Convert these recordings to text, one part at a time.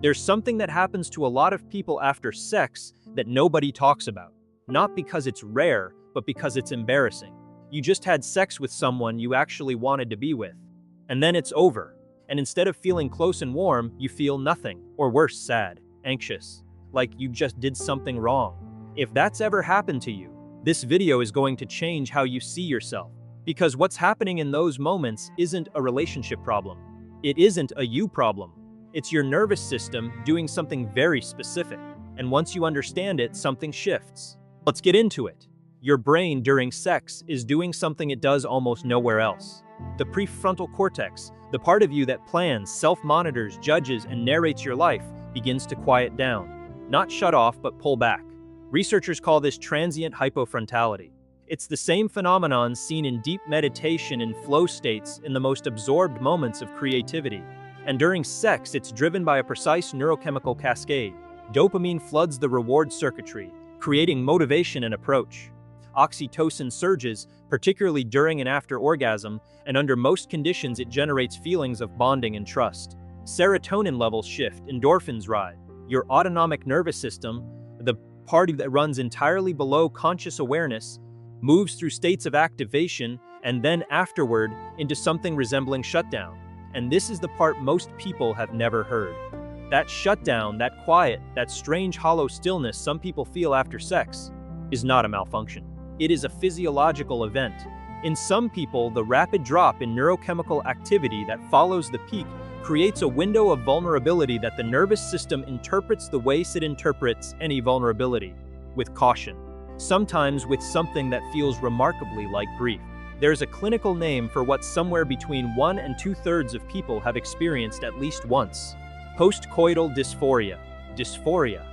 There's something that happens to a lot of people after sex that nobody talks about. Not because it's rare, but because it's embarrassing. You just had sex with someone you actually wanted to be with. And then it's over. And instead of feeling close and warm, you feel nothing, or worse, sad, anxious, like you just did something wrong. If that's ever happened to you, this video is going to change how you see yourself. Because what's happening in those moments isn't a relationship problem. It isn't a you problem. It's your nervous system doing something very specific. And once you understand it, something shifts. Let's get into it. Your brain during sex is doing something it does almost nowhere else. The prefrontal cortex, the part of you that plans, self-monitors, judges, and narrates your life, begins to quiet down. Not shut off, but pull back. Researchers call this transient hypofrontality. It's the same phenomenon seen in deep meditation and flow states in the most absorbed moments of creativity. And during sex, it's driven by a precise neurochemical cascade. Dopamine floods the reward circuitry, creating motivation and approach. Oxytocin surges, particularly during and after orgasm, and under most conditions it generates feelings of bonding and trust. Serotonin levels shift, endorphins rise. Your autonomic nervous system, the part that runs entirely below conscious awareness, moves through states of activation and then afterward into something resembling shutdown. And this is the part most people have never heard. That shutdown, that quiet, that strange hollow stillness some people feel after sex is not a malfunction. It is a physiological event. In some people, the rapid drop in neurochemical activity that follows the peak creates a window of vulnerability that the nervous system interprets the way it interprets any vulnerability, with caution. Sometimes with something that feels remarkably like grief. There's a clinical name for what somewhere between 1 and 2/3 of people have experienced at least once. Post-coital dysphoria. Dysphoria.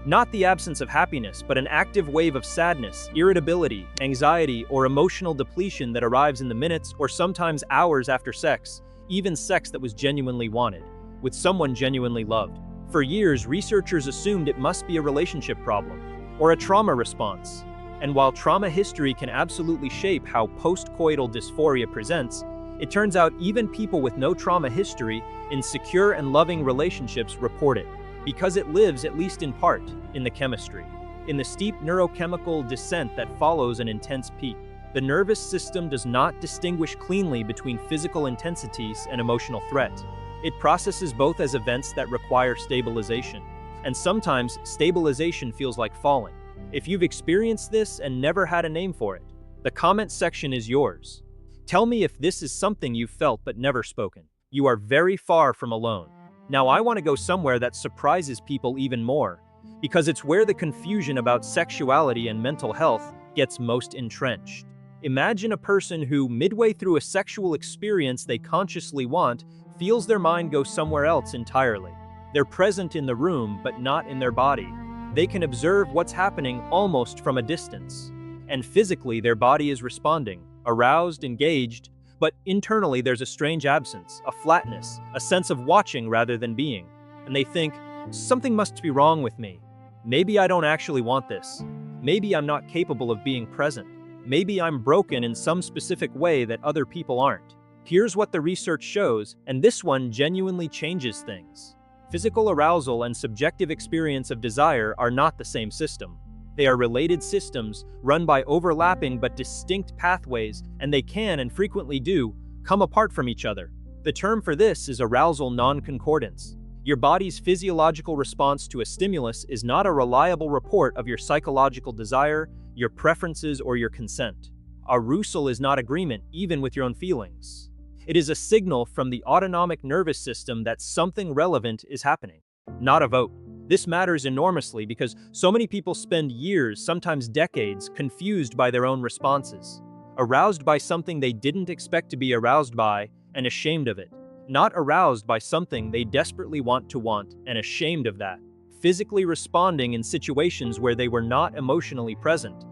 Not the absence of happiness, but an active wave of sadness, irritability, anxiety, or emotional depletion that arrives in the minutes or sometimes hours after sex, even sex that was genuinely wanted, with someone genuinely loved. For years, researchers assumed it must be a relationship problem, or a trauma response. And while trauma history can absolutely shape how post-coital dysphoria presents, it turns out even people with no trauma history in secure and loving relationships report it, because it lives, at least in part, in the chemistry. In the steep neurochemical descent that follows an intense peak, the nervous system does not distinguish cleanly between physical intensities and emotional threat. It processes both as events that require stabilization, and sometimes stabilization feels like falling. If you've experienced this and never had a name for it, the comment section is yours. Tell me if this is something you've felt but never spoken. You are very far from alone. Now I want to go somewhere that surprises people even more, because it's where the confusion about sexuality and mental health gets most entrenched. Imagine a person who, midway through a sexual experience they consciously want, feels their mind go somewhere else entirely. They're present in the room, but not in their body. They can observe what's happening almost from a distance. And physically, their body is responding, aroused, engaged, but internally there's a strange absence, a flatness, a sense of watching rather than being. And they think, something must be wrong with me. Maybe I don't actually want this. Maybe I'm not capable of being present. Maybe I'm broken in some specific way that other people aren't. Here's what the research shows, and this one genuinely changes things. Physical arousal and subjective experience of desire are not the same system. They are related systems, run by overlapping but distinct pathways, and they can, and frequently do, come apart from each other. The term for this is arousal non-concordance. Your body's physiological response to a stimulus is not a reliable report of your psychological desire, your preferences, or your consent. Arousal is not agreement, even with your own feelings. It is a signal from the autonomic nervous system that something relevant is happening, not a vote. This matters enormously because so many people spend years, sometimes decades, confused by their own responses, aroused by something they didn't expect to be aroused by and ashamed of it, not aroused by something they desperately want and ashamed of that, physically responding in situations where they were not emotionally present,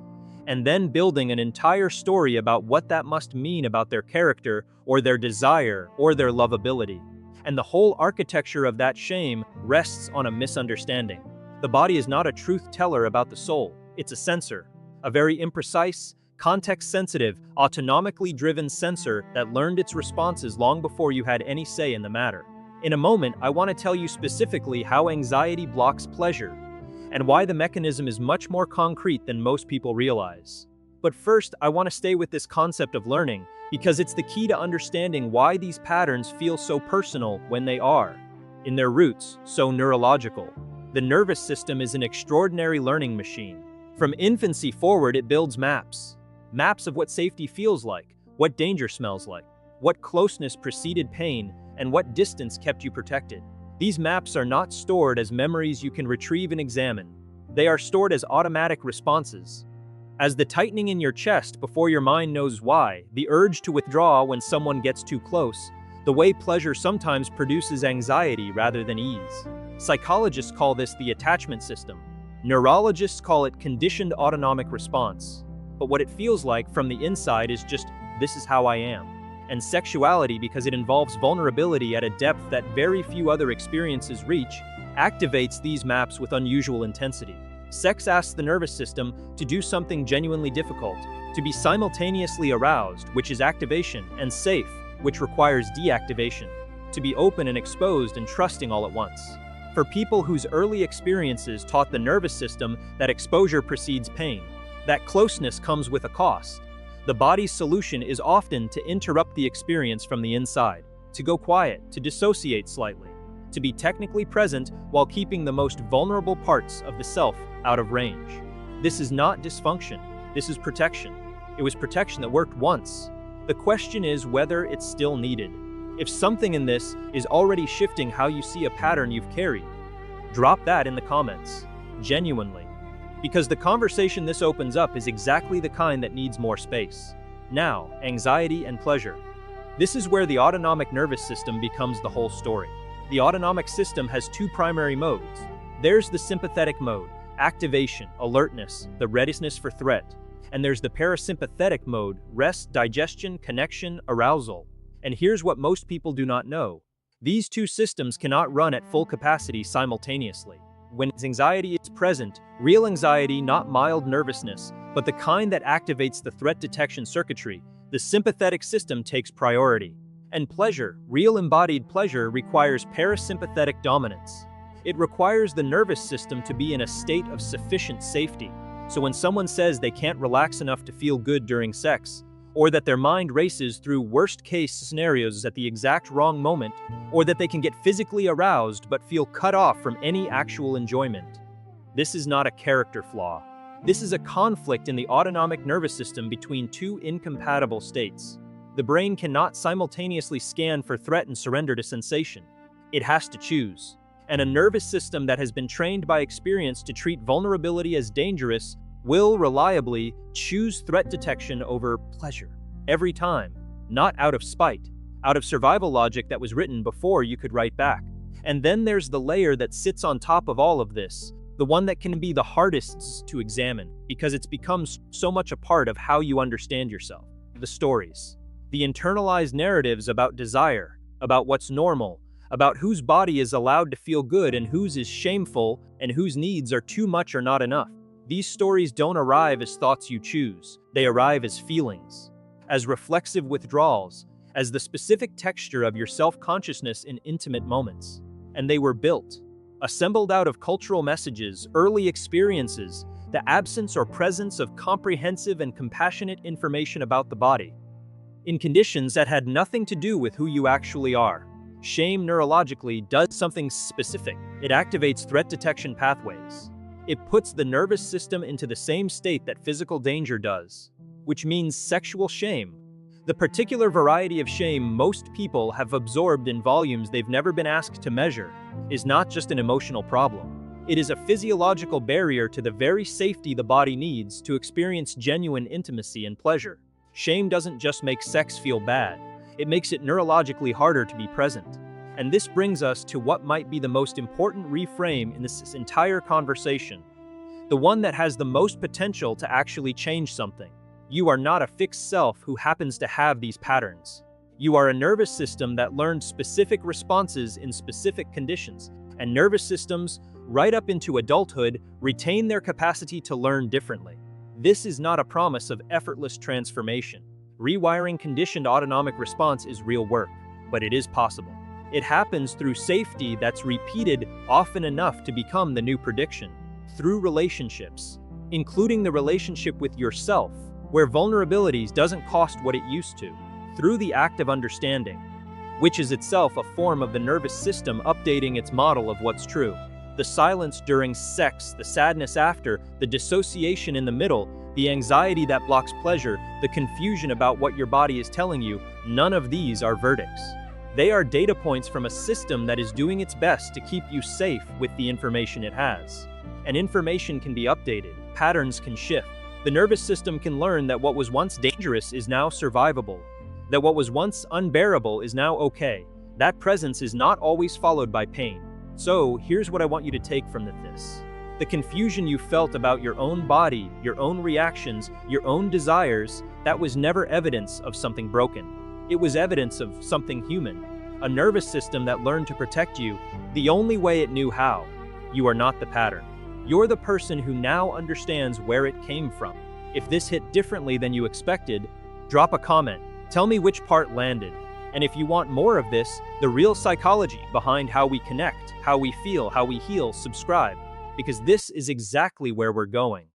and then building an entire story about what that must mean about their character or their desire or their lovability. And the whole architecture of that shame rests on a misunderstanding. The body is not a truth teller about the soul, it's a sensor, a very imprecise, context-sensitive, autonomically driven sensor that learned its responses long before you had any say in the matter. In a moment, I want to tell you specifically how anxiety blocks pleasure, and why the mechanism is much more concrete than most people realize. But first, I want to stay with this concept of learning, because it's the key to understanding why these patterns feel so personal when they are, in their roots, so neurological. The nervous system is an extraordinary learning machine. From infancy forward, it builds maps. Maps of what safety feels like, what danger smells like, what closeness preceded pain, and what distance kept you protected. These maps are not stored as memories you can retrieve and examine. They are stored as automatic responses. As the tightening in your chest before your mind knows why, the urge to withdraw when someone gets too close, the way pleasure sometimes produces anxiety rather than ease. Psychologists call this the attachment system. Neurologists call it conditioned autonomic response. But what it feels like from the inside is just, this is how I am. And sexuality, because it involves vulnerability at a depth that very few other experiences reach, activates these maps with unusual intensity. Sex asks the nervous system to do something genuinely difficult, to be simultaneously aroused, which is activation, and safe, which requires deactivation, to be open and exposed and trusting all at once. For people whose early experiences taught the nervous system that exposure precedes pain, that closeness comes with a cost, the body's solution is often to interrupt the experience from the inside, to go quiet, to dissociate slightly, to be technically present while keeping the most vulnerable parts of the self out of range. This is not dysfunction, this is protection. It was protection that worked once. The question is whether it's still needed. If something in this is already shifting how you see a pattern you've carried, drop that in the comments, genuinely. Because the conversation this opens up is exactly the kind that needs more space. Now, anxiety and pleasure. This is where the autonomic nervous system becomes the whole story. The autonomic system has two primary modes. There's the sympathetic mode, activation, alertness, the readiness for threat. And there's the parasympathetic mode, rest, digestion, connection, arousal. And here's what most people do not know. These two systems cannot run at full capacity simultaneously. When anxiety is present, real anxiety, not mild nervousness, but the kind that activates the threat detection circuitry, the sympathetic system takes priority. And pleasure, real embodied pleasure, requires parasympathetic dominance. It requires the nervous system to be in a state of sufficient safety. So when someone says they can't relax enough to feel good during sex, or that their mind races through worst-case scenarios at the exact wrong moment, or that they can get physically aroused but feel cut off from any actual enjoyment, this is not a character flaw. This is a conflict in the autonomic nervous system between two incompatible states. The brain cannot simultaneously scan for threat and surrender to sensation. It has to choose. And a nervous system that has been trained by experience to treat vulnerability as dangerous will reliably choose threat detection over pleasure. Every time. Not out of spite. Out of survival logic that was written before you could write back. And then there's the layer that sits on top of all of this, the one that can be the hardest to examine, because it's become so much a part of how you understand yourself. The stories. The internalized narratives about desire, about what's normal, about whose body is allowed to feel good and whose is shameful, and whose needs are too much or not enough. These stories don't arrive as thoughts you choose. They arrive as feelings, as reflexive withdrawals, as the specific texture of your self-consciousness in intimate moments. And they were built, assembled out of cultural messages, early experiences, the absence or presence of comprehensive and compassionate information about the body, in conditions that had nothing to do with who you actually are. Shame neurologically does something specific. It activates threat detection pathways. It puts the nervous system into the same state that physical danger does, which means sexual shame. The particular variety of shame most people have absorbed in volumes they've never been asked to measure is not just an emotional problem. It is a physiological barrier to the very safety the body needs to experience genuine intimacy and pleasure. Shame doesn't just make sex feel bad, it makes it neurologically harder to be present. And this brings us to what might be the most important reframe in this entire conversation, the one that has the most potential to actually change something. You are not a fixed self who happens to have these patterns. You are a nervous system that learned specific responses in specific conditions, and nervous systems, right up into adulthood, retain their capacity to learn differently. This is not a promise of effortless transformation. Rewiring conditioned autonomic response is real work, but it is possible. It happens through safety that's repeated often enough to become the new prediction. Through relationships, including the relationship with yourself, where vulnerabilities doesn't cost what it used to. Through the act of understanding, which is itself a form of the nervous system updating its model of what's true. The silence during sex, the sadness after, the dissociation in the middle, the anxiety that blocks pleasure, the confusion about what your body is telling you, none of these are verdicts. They are data points from a system that is doing its best to keep you safe with the information it has. And information can be updated, patterns can shift. The nervous system can learn that what was once dangerous is now survivable, that what was once unbearable is now okay. That presence is not always followed by pain. So, here's what I want you to take from this. The confusion you felt about your own body, your own reactions, your own desires, that was never evidence of something broken. It was evidence of something human. A nervous system that learned to protect you the only way it knew how. You are not the pattern. You're the person who now understands where it came from. If this hit differently than you expected, drop a comment. Tell me which part landed. And if you want more of this, the real psychology behind how we connect, how we feel, how we heal, subscribe. Because this is exactly where we're going.